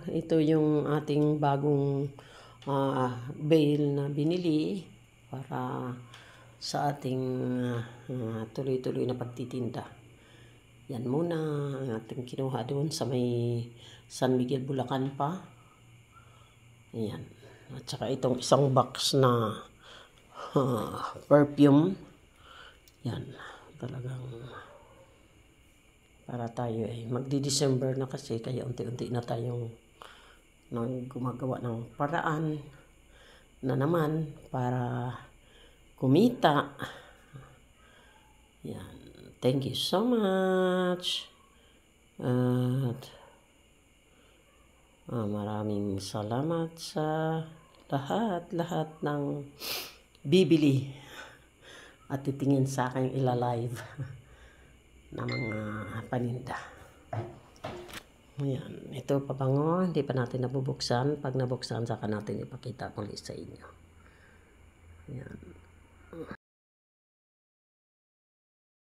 Ito yung ating bagong bale na binili para sa ating tuloy-tuloy na pagtitinda. Yan muna ang ating kinuha doon sa may San Miguel, Bulacan pa. Ayan. At saka itong isang box na perfume. Yan. Talagang para tayo ay magdi-December na kasi, kaya unti-unti na tayong gumagawa ng paraan na naman para kumita. Yan. Thank you so much. At maraming salamat sa lahat ng bibili at titingin sa akin ila-live na mga paninda. Ayan, ito pabango, hindi pa natin nabubuksan. Pag nabuksan, saka natin ipakita muli sa inyo. Ayan.